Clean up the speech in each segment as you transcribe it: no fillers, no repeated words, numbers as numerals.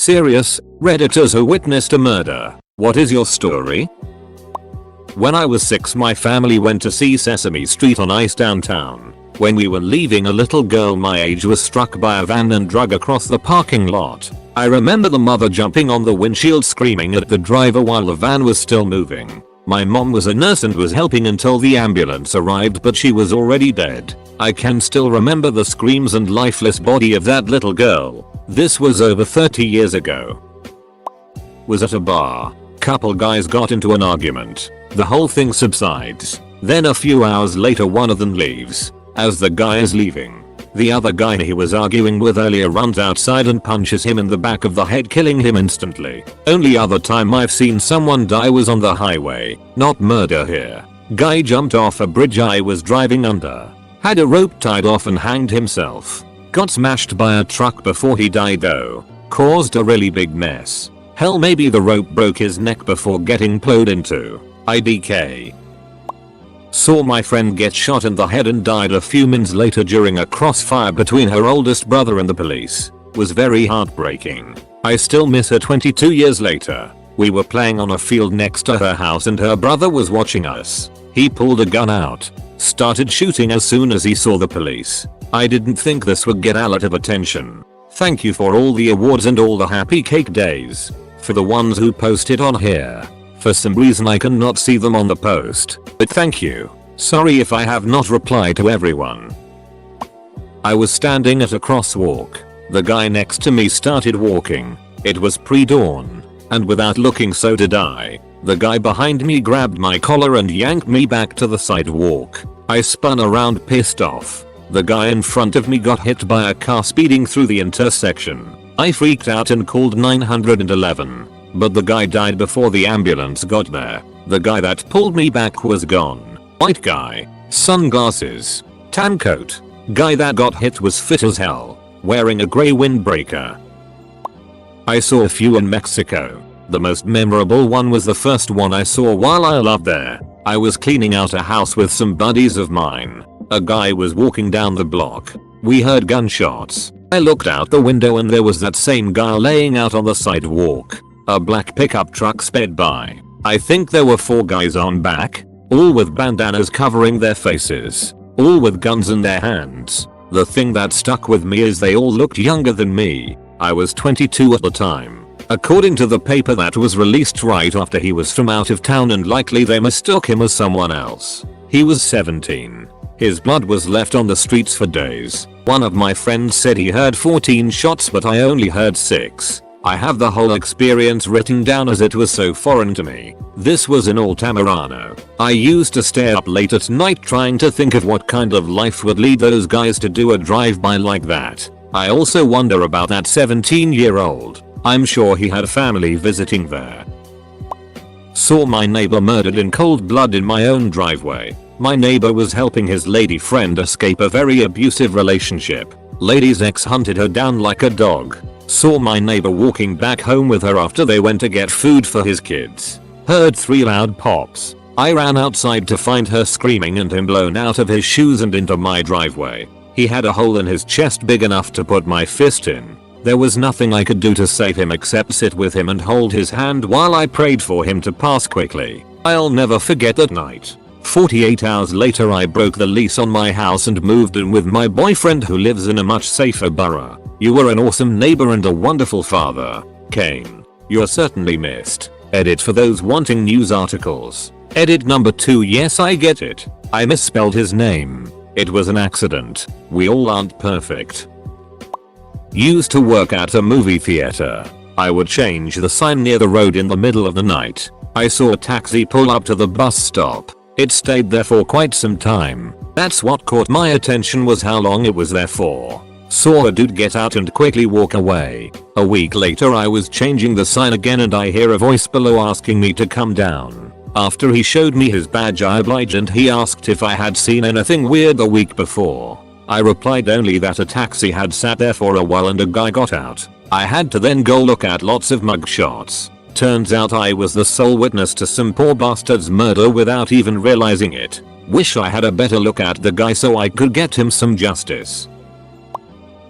Serious, Redditors who witnessed a murder. What is your story? When I was 6, my family went to see Sesame Street on Ice downtown. When we were leaving, a little girl my age was struck by a van and dragged across the parking lot. I remember the mother jumping on the windshield screaming at the driver while the van was still moving. My mom was a nurse and was helping until the ambulance arrived, but she was already dead. I can still remember the screams and lifeless body of that little girl. This was over 30 years ago. Was at a bar. Couple guys got into an argument. The whole thing subsides. Then a few hours later one of them leaves. As the guy is leaving, the other guy he was arguing with earlier runs outside and punches him in the back of the head, killing him instantly. Only other time I've seen someone die was on the highway. Not murder here. Guy jumped off a bridge I was driving under. Had a rope tied off and hanged himself. Got smashed by a truck before he died though. Caused a really big mess. Hell, maybe the rope broke his neck before getting plowed into. IDK. Saw my friend get shot in the head and died a few minutes later during a crossfire between her oldest brother and the police. Was very heartbreaking. I still miss her 22 years later. We were playing on a field next to her house and her brother was watching us. He pulled a gun out. Started shooting as soon as he saw the police. I didn't think this would get a lot of attention. Thank you for all the awards and all the happy cake days. For the ones who posted on here. For some reason I cannot see them on the post, but thank you. Sorry if I have not replied to everyone. I was standing at a crosswalk. The guy next to me started walking. It was pre-dawn, and without looking so did I. The guy behind me grabbed my collar and yanked me back to the sidewalk. I spun around pissed off. The guy in front of me got hit by a car speeding through the intersection. I freaked out and called 911. But the guy died before the ambulance got there. The guy that pulled me back was gone. White guy. Sunglasses. Tan coat. Guy that got hit was fit as hell. Wearing a grey windbreaker. I saw a few in Mexico. The most memorable one was the first one I saw while I lived there. I was cleaning out a house with some buddies of mine. A guy was walking down the block. We heard gunshots. I looked out the window and there was that same guy laying out on the sidewalk. A black pickup truck sped by. I think there were 4 guys on back, all with bandanas covering their faces, all with guns in their hands. The thing that stuck with me is they all looked younger than me. I was 22 at the time. According to the paper that was released right after he was from out of town and likely they mistook him as someone else. He was 17. His blood was left on the streets for days. One of my friends said he heard 14 shots but I only heard 6. I have the whole experience written down as it was so foreign to me. This was in Altamirano. I used to stay up late at night trying to think of what kind of life would lead those guys to do a drive-by like that. I also wonder about that 17-year-old. I'm sure he had family visiting there. Saw my neighbor murdered in cold blood in my own driveway. My neighbor was helping his lady friend escape a very abusive relationship. Lady's ex hunted her down like a dog. Saw my neighbor walking back home with her after they went to get food for his kids. Heard 3 loud pops. I ran outside to find her screaming and him blown out of his shoes and into my driveway. He had a hole in his chest big enough to put my fist in. There was nothing I could do to save him except sit with him and hold his hand while I prayed for him to pass quickly. I'll never forget that night. 48 hours later I broke the lease on my house and moved in with my boyfriend who lives in a much safer borough. You were an awesome neighbor and a wonderful father. Kane. You're certainly missed. Edit for those wanting news articles. Edit number 2. Yes, I get it. I misspelled his name. It was an accident. We all aren't perfect. Used to work at a movie theater. I would change the sign near the road in the middle of the night. I saw a taxi pull up to the bus stop. It stayed there for quite some time. That's what caught my attention was how long it was there for. Saw a dude get out and quickly walk away. A week later I was changing the sign again and I hear a voice below asking me to come down. After he showed me his badge I obliged and he asked if I had seen anything weird the week before. I replied only that a taxi had sat there for a while and a guy got out. I had to then go look at lots of mugshots. Turns out I was the sole witness to some poor bastard's murder without even realizing it. Wish I had a better look at the guy so I could get him some justice.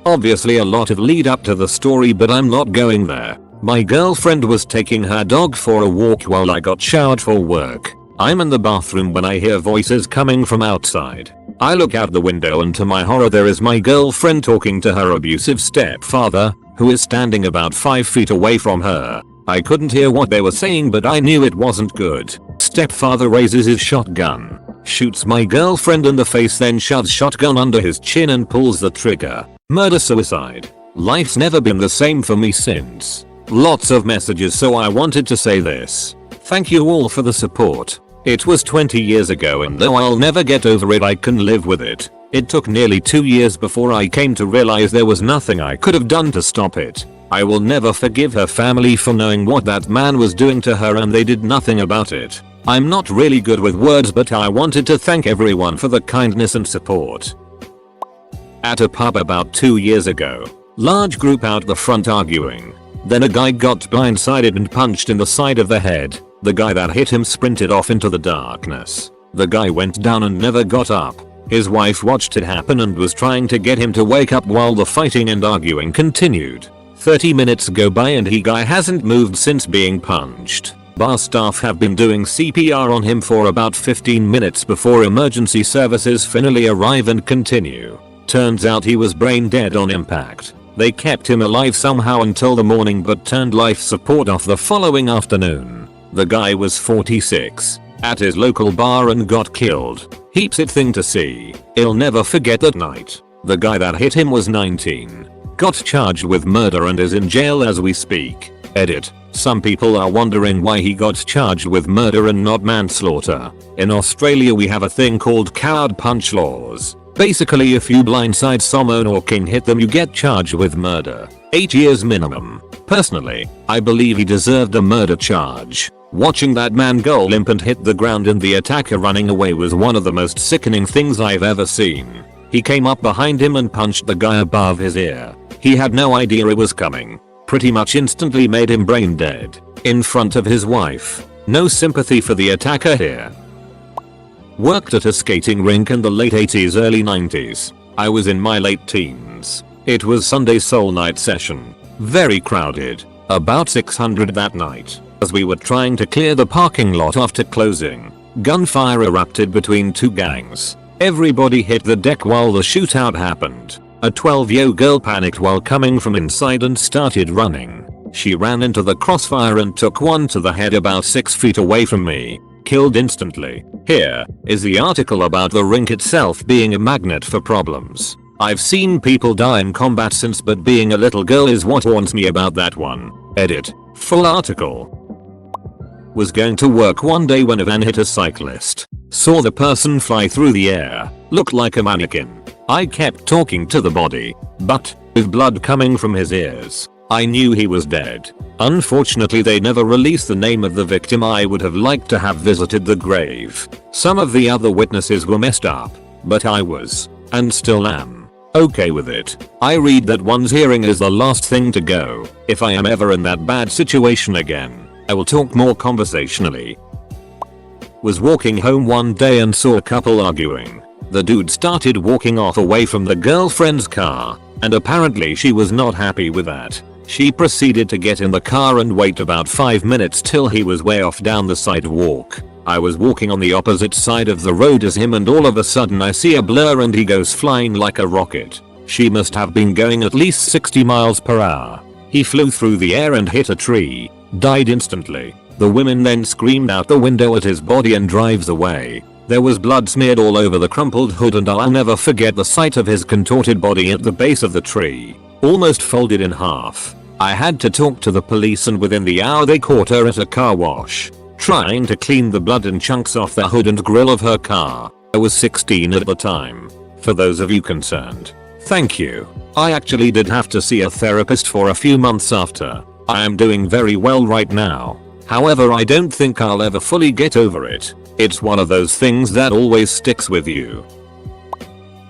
Obviously a lot of lead up to the story, but I'm not going there. My girlfriend was taking her dog for a walk while I got showered for work. I'm in the bathroom when I hear voices coming from outside. I look out the window and to my horror there is my girlfriend talking to her abusive stepfather, who is standing about 5 feet away from her. I couldn't hear what they were saying, but I knew it wasn't good. Stepfather raises his shotgun, shoots my girlfriend in the face, then shoves shotgun under his chin and pulls the trigger. Murder-suicide. Life's never been the same for me since. Lots of messages, so I wanted to say this. Thank you all for the support. It was 20 years ago, and though I'll never get over it, I can live with it. It took nearly 2 years before I came to realize there was nothing I could have done to stop it. I will never forgive her family for knowing what that man was doing to her, and they did nothing about it. I'm not really good with words, but I wanted to thank everyone for the kindness and support. At a pub about 2 years ago, large group out the front arguing. Then a guy got blindsided and punched in the side of the head. The guy that hit him sprinted off into the darkness. The guy went down and never got up. His wife watched it happen and was trying to get him to wake up while the fighting and arguing continued. 30 minutes go by and the guy hasn't moved since being punched. Bar staff have been doing CPR on him for about 15 minutes before emergency services finally arrive and continue. Turns out he was brain dead on impact. They kept him alive somehow until the morning, but turned life support off the following afternoon. The guy was 46, at his local bar and got killed. Heaps it thing to see. I'll never forget that night. The guy that hit him was 19. Got charged with murder and is in jail as we speak. Edit. Some people are wondering why he got charged with murder and not manslaughter. In Australia we have a thing called coward punch laws. Basically, if you blindside someone or king hit them, you get charged with murder. 8 years minimum. Personally, I believe he deserved a murder charge. Watching that man go limp and hit the ground and the attacker running away was one of the most sickening things I've ever seen. He came up behind him and punched the guy above his ear. He had no idea it was coming. Pretty much instantly made him brain dead. In front of his wife. No sympathy for the attacker here. Worked at a skating rink in the late 80s, early 90s. I was in my late teens. It was Sunday soul night session. Very crowded. About 600 that night. As we were trying to clear the parking lot after closing, gunfire erupted between two gangs. Everybody hit the deck while the shootout happened. A 12-year-old girl panicked while coming from inside and started running. She ran into the crossfire and took one to the head about 6 feet away from me. Killed instantly. Here is the article about the rink itself being a magnet for problems. I've seen people die in combat since, but being a little girl is what haunts me about that one. Edit. Full article. Was going to work one day when a van hit a cyclist. Saw the person fly through the air. Looked like a mannequin. I kept talking to the body, but with blood coming from his ears, I knew he was dead. Unfortunately, they never released the name of the victim. I would have liked to have visited the grave. Some of the other witnesses were messed up, but I was, and still am, okay with it. I read that one's hearing is the last thing to go. If I am ever in that bad situation again, I will talk more conversationally. Was walking home one day and saw a couple arguing. The dude started walking off away from the girlfriend's car, and apparently she was not happy with that. She proceeded to get in the car and wait about 5 minutes till he was way off down the sidewalk. I was walking on the opposite side of the road as him, and all of a sudden I see a blur and he goes flying like a rocket. She must have been going at least 60 miles per hour. He flew through the air and hit a tree. Died instantly. The woman then screamed out the window at his body and drives away. There was blood smeared all over the crumpled hood, and I'll never forget the sight of his contorted body at the base of the tree, almost folded in half. I had to talk to the police, and within the hour they caught her at a car wash, trying to clean the blood and chunks off the hood and grille of her car. I was 16 at the time. For those of you concerned, thank you. I actually did have to see a therapist for a few months after. I am doing very well right now. However, I don't think I'll ever fully get over it. It's one of those things that always sticks with you.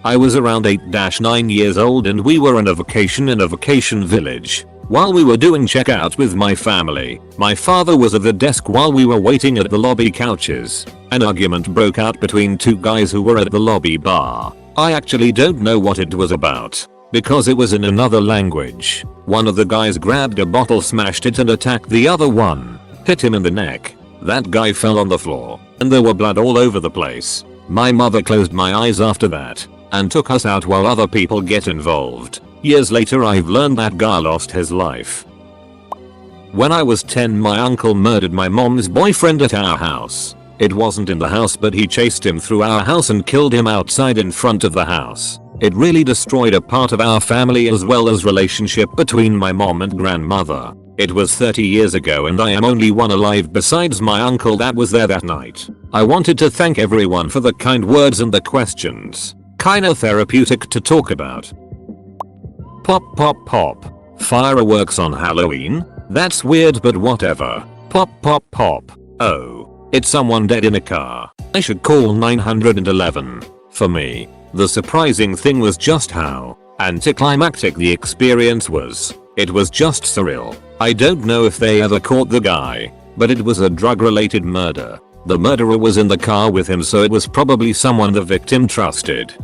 I was around 8-9 years old and we were on a vacation in a vacation village. While we were doing checkout with my family, my father was at the desk while we were waiting at the lobby couches. An argument broke out between two guys who were at the lobby bar. I actually don't know what it was about. because it was in another language. One of the guys grabbed a bottle, smashed it and attacked the other one. Hit him in the neck. That guy fell on the floor and there were blood all over the place. My mother closed my eyes after that and took us out while other people get involved. Years later I've learned that guy lost his life. When I was 10 my uncle murdered my mom's boyfriend at our house. It wasn't in the house but he chased him through our house and killed him outside in front of the house. It really destroyed a part of our family as well as relationship between my mom and grandmother. It was 30 years ago and I am only one alive besides my uncle that was there that night. I wanted to thank everyone for the kind words and the questions. Kinda therapeutic to talk about. Pop pop pop. Fireworks on Halloween? That's weird but whatever. Pop pop pop. Oh, it's someone dead in a car. I should call 911. For me, the surprising thing was just how anticlimactic the experience was. It was just surreal. I don't know if they ever caught the guy, but it was a drug-related murder. The murderer was in the car with him so it was probably someone the victim trusted.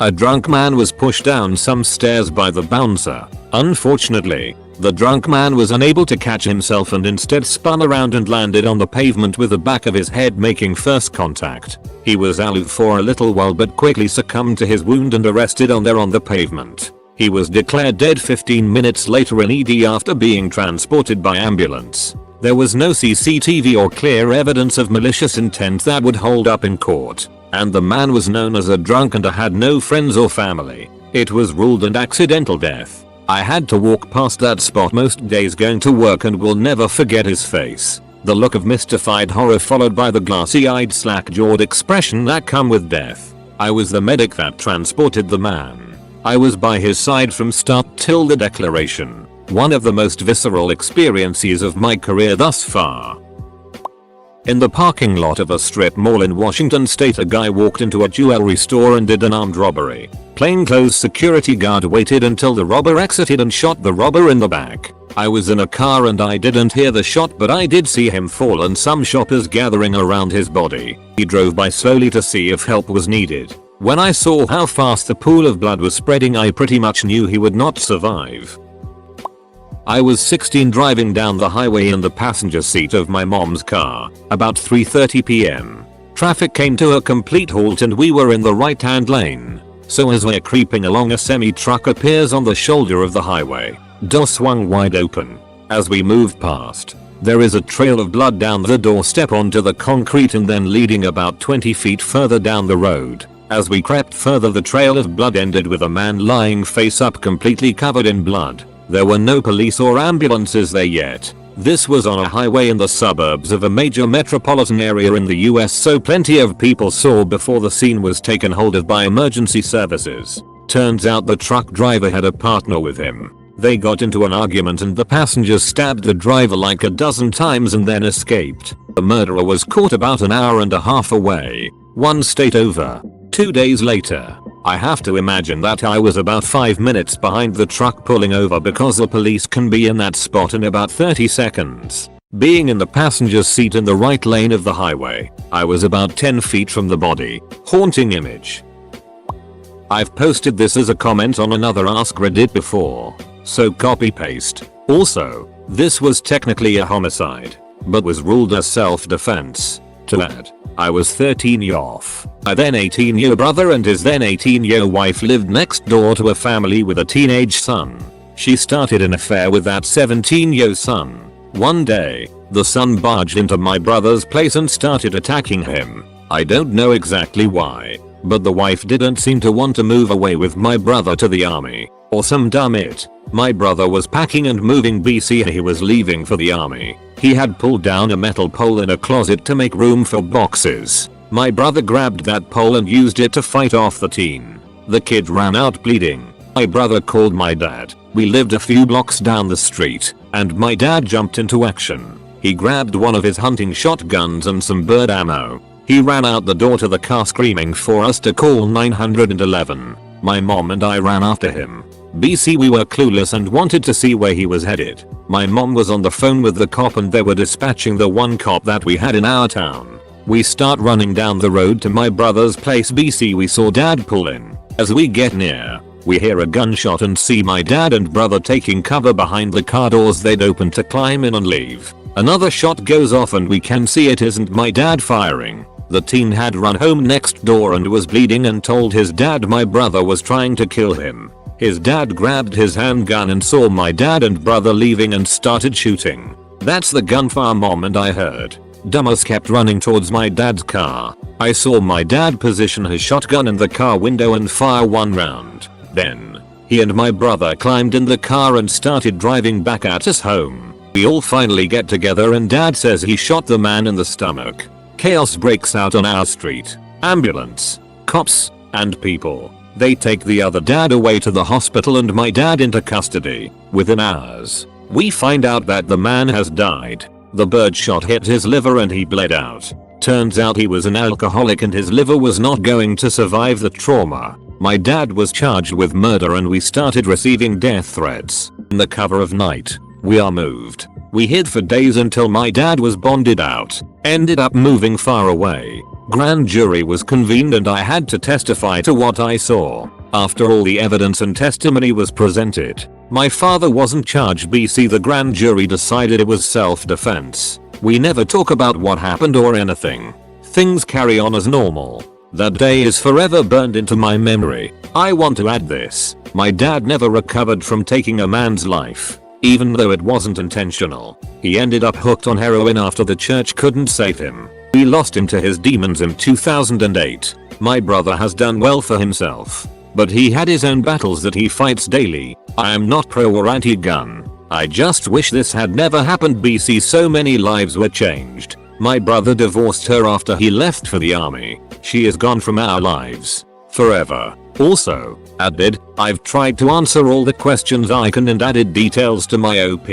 A drunk man was pushed down some stairs by the bouncer. Unfortunately, the drunk man was unable to catch himself and instead spun around and landed on the pavement with the back of his head making first contact. He was alive for a little while but quickly succumbed to his wound and arrested on the pavement. He was declared dead 15 minutes later in ED after being transported by ambulance. There was no CCTV or clear evidence of malicious intent that would hold up in court, and the man was known as a drunk and had no friends or family. It was ruled an accidental death. I had to walk past that spot most days going to work and will never forget his face. The look of mystified horror followed by the glassy-eyed slack-jawed expression that come with death. I was the medic that transported the man. I was by his side from start till the declaration. One of the most visceral experiences of my career thus far. In the parking lot of a strip mall in Washington state a guy walked into a jewelry store and did an armed robbery. Plainclothes security guard waited until the robber exited and shot the robber in the back. I was in a car and I didn't hear the shot but I did see him fall and some shoppers gathering around his body. He drove by slowly to see if help was needed. When I saw how fast the pool of blood was spreading I pretty much knew he would not survive. I was 16 driving down the highway in the passenger seat of my mom's car, about 3:30 p.m. Traffic came to a complete halt and we were in the right-hand lane. So as we're creeping along a semi-truck appears on the shoulder of the highway. Door swung wide open. As we moved past, there is a trail of blood down the doorstep onto the concrete and then leading about 20 feet further down the road. As we crept further the trail of blood ended with a man lying face up completely covered in blood. There were no police or ambulances there yet. This was on a highway in the suburbs of a major metropolitan area in the US so plenty of people saw before the scene was taken hold of by emergency services. Turns out the truck driver had a partner with him. They got into an argument and the passengers stabbed the driver like a dozen times and then escaped. The murderer was caught about an hour and a half away. One state over. 2 days later. I have to imagine that I was about 5 minutes behind the truck pulling over because the police can be in that spot in about 30 seconds. Being in the passenger's seat in the right lane of the highway, I was about 10 feet from the body. Haunting image. I've posted this as a comment on another Ask Reddit before, so copy paste. Also, this was technically a homicide, but was ruled as self-defense. To add, I was 13 off. My then 18-year brother and his then 18-year wife lived next door to a family with a teenage son. She started an affair with that 17-year son. One day, the son barged into my brother's place and started attacking him. I don't know exactly why, but the wife didn't seem to want to move away with my brother to the army, or some dumb it. My brother was packing and moving BC. He was leaving for the army. He had pulled down a metal pole in a closet to make room for boxes. My brother grabbed that pole and used it to fight off the teen. The kid ran out bleeding. My brother called my dad. We lived a few blocks down the street, and my dad jumped into action. He grabbed one of his hunting shotguns and some bird ammo. He ran out the door to the car screaming for us to call 911. My mom and I ran after him. BC, we were clueless and wanted to see where he was headed. My mom was on the phone with the cop and they were dispatching the one cop that we had in our town. We start running down the road to my brother's place. BC, we saw dad pull in. As we get near, We hear a gunshot and see my dad and brother taking cover behind the car doors they'd opened to climb in and leave. Another shot goes off and we can see it isn't my dad firing. The teen had run home next door and was bleeding and told his dad my brother was trying to kill him. His dad grabbed his handgun and saw my dad and brother leaving and started shooting. That's the gunfire moment I heard. Dumbass kept running towards my dad's car. I saw my dad position his shotgun in the car window and fire one round. Then, he and my brother climbed in the car and started driving back at us home. We all finally get together and dad says he shot the man in the stomach. Chaos breaks out on our street. Ambulance, cops, and people. They take the other dad away to the hospital and my dad into custody. Within hours, we find out that the man has died. The birdshot hit his liver and he bled out. Turns out he was an alcoholic and his liver was not going to survive the trauma. My dad was charged with murder and we started receiving death threats. In the cover of night, we are moved. We hid for days until my dad was bonded out. Ended up moving far away. Grand jury was convened and I had to testify to what I saw. After all the evidence and testimony was presented, my father wasn't charged. The grand jury decided it was self-defense. We never talk about what happened or anything. Things carry on as normal. That day is forever burned into my memory. I want to add this. My dad never recovered from taking a man's life, even though it wasn't intentional. He ended up hooked on heroin after the church couldn't save him. We lost him to his demons in 2008. My brother has done well for himself, but he had his own battles that he fights daily. I am not pro or anti-gun. I just wish this had never happened. So many lives were changed. My brother divorced her after he left for the army. She is gone from our lives forever. Also, added, I've tried to answer all the questions I can and added details to my OP.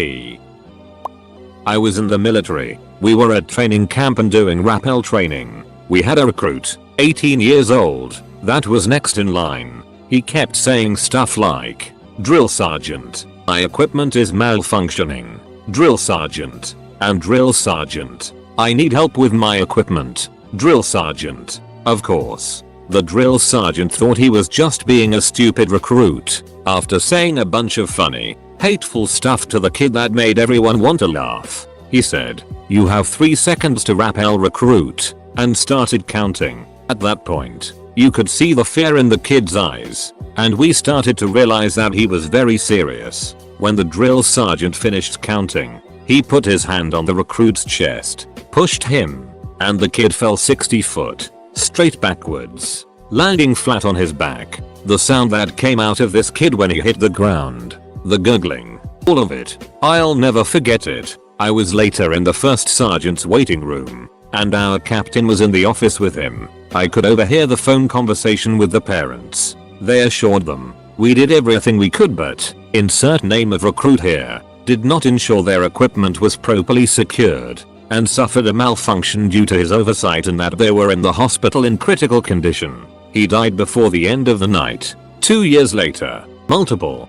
I was in the military. We were at training camp and doing rappel training. We had a recruit, 18 years old, that was next in line. He kept saying stuff like, drill sergeant, my equipment is malfunctioning. Drill sergeant. And drill sergeant, I need help with my equipment. Drill sergeant. Of course, the drill sergeant thought he was just being a stupid recruit. After saying a bunch of funny, hateful stuff to the kid that made everyone want to laugh, he said, you have 3 seconds to rappel, recruit, and started counting. At that point, you could see the fear in the kid's eyes, and we started to realize that he was very serious. When the drill sergeant finished counting, he put his hand on the recruit's chest, pushed him, and the kid fell 60 foot, straight backwards, landing flat on his back. The sound that came out of this kid when he hit the ground, the gurgling, all of it, I'll never forget it. I was later in the first sergeant's waiting room, and our captain was in the office with him. I could overhear the phone conversation with the parents. They assured them, we did everything we could but, insert name of recruit here, did not ensure their equipment was properly secured, and suffered a malfunction due to his oversight and that they were in the hospital in critical condition. He died before the end of the night. 2 years later, multiple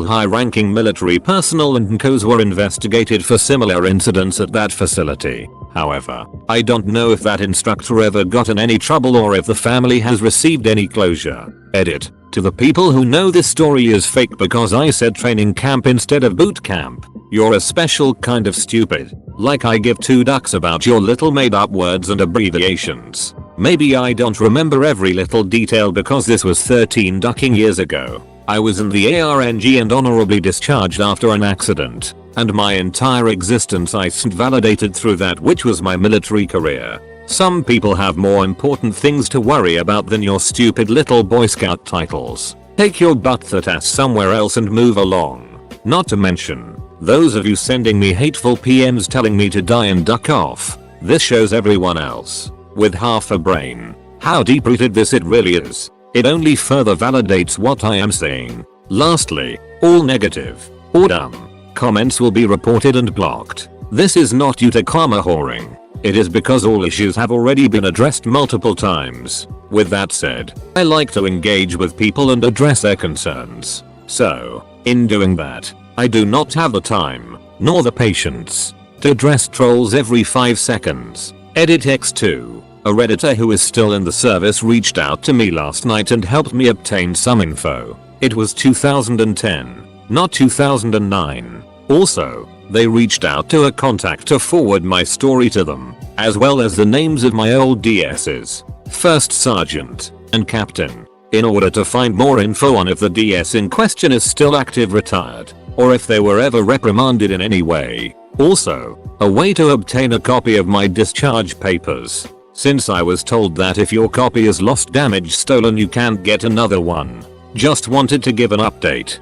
high-ranking military personnel and NCOs were investigated for similar incidents at that facility. However, I don't know if that instructor ever got in any trouble or if the family has received any closure. Edit. To the people who know this story is fake because I said training camp instead of boot camp, you're a special kind of stupid. Like I give 2 ducks about your little made up words and abbreviations. Maybe I don't remember every little detail because this was 13 ducking years ago. I was in the ARNG and honorably discharged after an accident, and my entire existence I validated through that, which was my military career. Some people have more important things to worry about than your stupid little Boy Scout titles. Take your butt that ass somewhere else and move along. Not to mention, those of you sending me hateful PMs telling me to die and duck off. This shows everyone else, with half a brain, how deep-rooted this it really is. It only further validates what I am saying. Lastly, all negative, or dumb, comments will be reported and blocked. This is not due to karma whoring. It is because all issues have already been addressed multiple times. With that said, I like to engage with people and address their concerns. So, in doing that, I do not have the time, nor the patience, to address trolls every 5 seconds. Edit X2. A redditor who is still in the service reached out to me last night and helped me obtain some info. It was 2010, not 2009. Also, they reached out to a contact to forward my story to them, as well as the names of my old DSs, First Sergeant and Captain, in order to find more info on if the DS in question is still active retired, or if they were ever reprimanded in any way. Also, a way to obtain a copy of my discharge papers, since I was told that if your copy is lost, damaged, stolen, you can't get another one. Just wanted to give an update.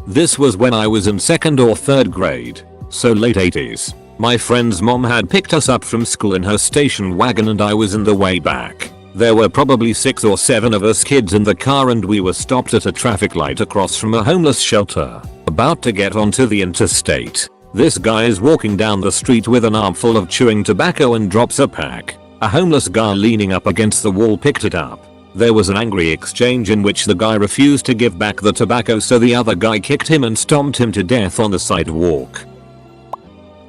This was when I was in 2nd or 3rd grade, so late 80s. My friend's mom had picked us up from school in her station wagon and I was in the way back. There were probably 6 or 7 of us kids in the car and we were stopped at a traffic light across from a homeless shelter, about to get onto the interstate. This guy is walking down the street with an armful of chewing tobacco and drops a pack. A homeless guy leaning up against the wall picked it up. There was an angry exchange in which the guy refused to give back the tobacco, so the other guy kicked him and stomped him to death on the sidewalk.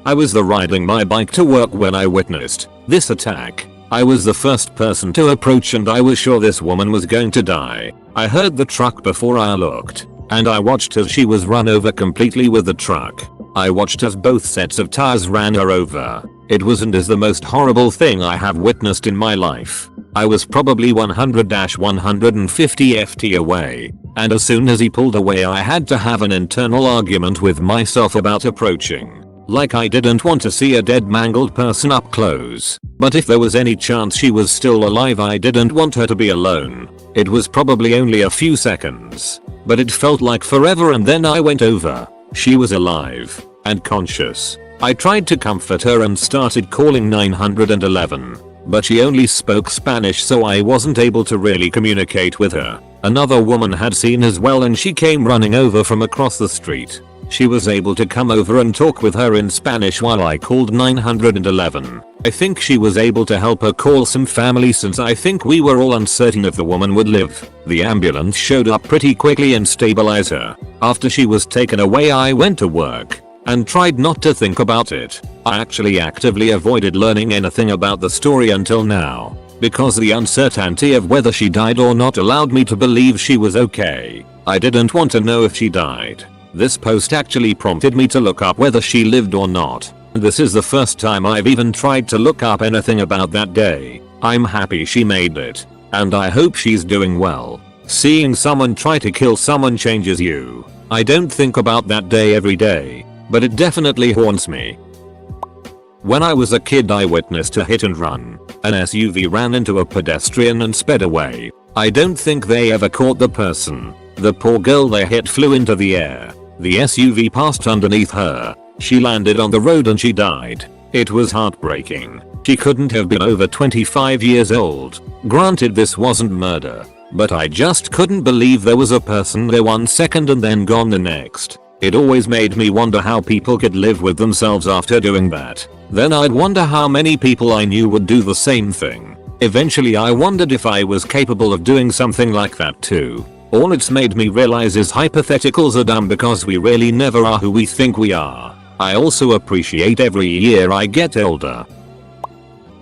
I was riding my bike to work when I witnessed this attack. I was the first person to approach and I was sure this woman was going to die. I heard the truck before I looked, and I watched as she was run over completely with the truck. I watched as both sets of tires ran her over. It was and is the most horrible thing I have witnessed in my life. I was probably 100-150 ft away, and as soon as he pulled away I had to have an internal argument with myself about approaching. Like I didn't want to see a dead, mangled person up close, but if there was any chance she was still alive I didn't want her to be alone. It was probably only a few seconds, but it felt like forever, and then I went over. She was alive and conscious. I tried to comfort her and started calling 911, but she only spoke Spanish, so I wasn't able to really communicate with her. Another woman had seen as well and she came running over from across the street. She was able to come over and talk with her in Spanish while I called 911. I think she was able to help her call some family, since I think we were all uncertain if the woman would live. The ambulance showed up pretty quickly and stabilized her. After she was taken away I went to work and tried not to think about it. I actually actively avoided learning anything about the story until now, because the uncertainty of whether she died or not allowed me to believe she was okay. I didn't want to know if she died. This post actually prompted me to look up whether she lived or not. This is the first time I've even tried to look up anything about that day. I'm happy she made it, and I hope she's doing well. Seeing someone try to kill someone changes you. I don't think about that day every day, but it definitely haunts me. When I was a kid I witnessed a hit and run. An SUV ran into a pedestrian and sped away. I don't think they ever caught the person. The poor girl they hit flew into the air. The SUV passed underneath her. She landed on the road and she died. It was heartbreaking. She couldn't have been over 25 years old. Granted, this wasn't murder, but I just couldn't believe there was a person there 1 second and then gone the next. It always made me wonder how people could live with themselves after doing that. Then I'd wonder how many people I knew would do the same thing. Eventually I wondered if I was capable of doing something like that too. All it's made me realize is hypotheticals are dumb because we really never are who we think we are. I also appreciate every year I get older.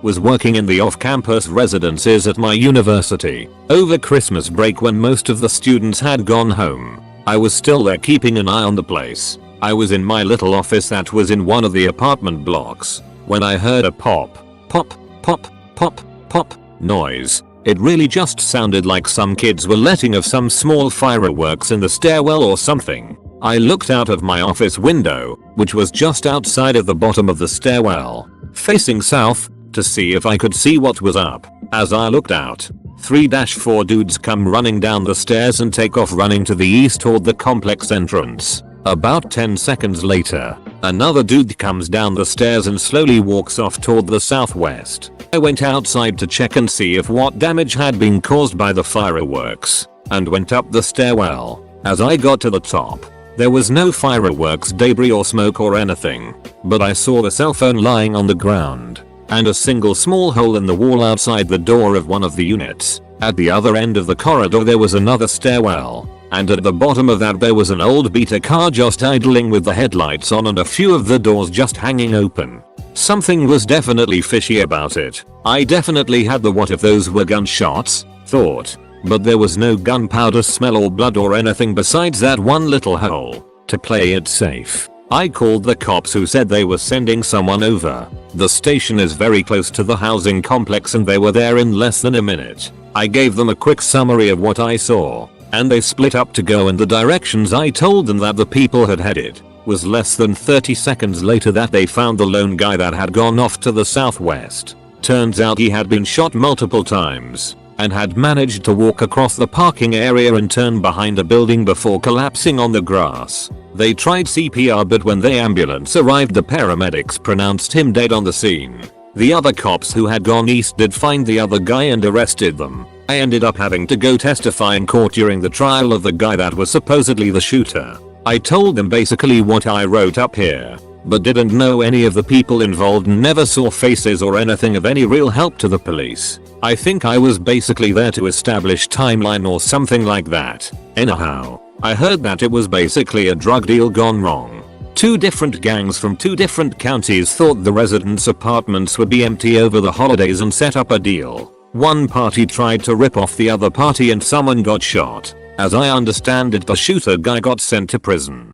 Was working in the off-campus residences at my university over Christmas break when most of the students had gone home. I was still there keeping an eye on the place. I was in my little office that was in one of the apartment blocks when I heard a pop, pop, pop, pop, pop noise. It really just sounded like some kids were letting off some small fireworks in the stairwell or something. I looked out of my office window, which was just outside of the bottom of the stairwell, facing south, to see if I could see what was up. As I looked out, 3-4 dudes come running down the stairs and take off running to the east toward the complex entrance. About 10 seconds later, another dude comes down the stairs and slowly walks off toward the southwest. I went outside to check and see if what damage had been caused by the fireworks, and went up the stairwell. As I got to the top, there was no fireworks debris or smoke or anything, but I saw the cell phone lying on the ground, and a single small hole in the wall outside the door of one of the units. At the other end of the corridor there was another stairwell, and at the bottom of that there was an old beater car just idling with the headlights on and a few of the doors just hanging open. Something was definitely fishy about it. I definitely had the what if those were gunshots thought. but there was no gunpowder smell or blood or anything besides that one little hole. To play it safe, I called the cops, who said they were sending someone over. The station is very close to the housing complex and they were there in less than a minute. I gave them a quick summary of what I saw, and they split up to go in the directions I told them that the people had headed. Was less than 30 seconds later that they found the lone guy that had gone off to the southwest. Turns out he had been shot multiple times and had managed to walk across the parking area and turn behind a building before collapsing on the grass. They tried CPR, but when the ambulance arrived the paramedics pronounced him dead on the scene. The other cops who had gone east did find the other guy and arrested them. I ended up having to go testify in court during the trial of the guy that was supposedly the shooter. I told them basically what I wrote up here, but didn't know any of the people involved and never saw faces or anything of any real help to the police. I think I was basically there to establish timeline or something like that. Anyhow, I heard that it was basically a drug deal gone wrong. Two different gangs from two different counties thought the residents' apartments would be empty over the holidays and set up a deal. One party tried to rip off the other party and someone got shot. As I understand it, the shooter guy got sent to prison.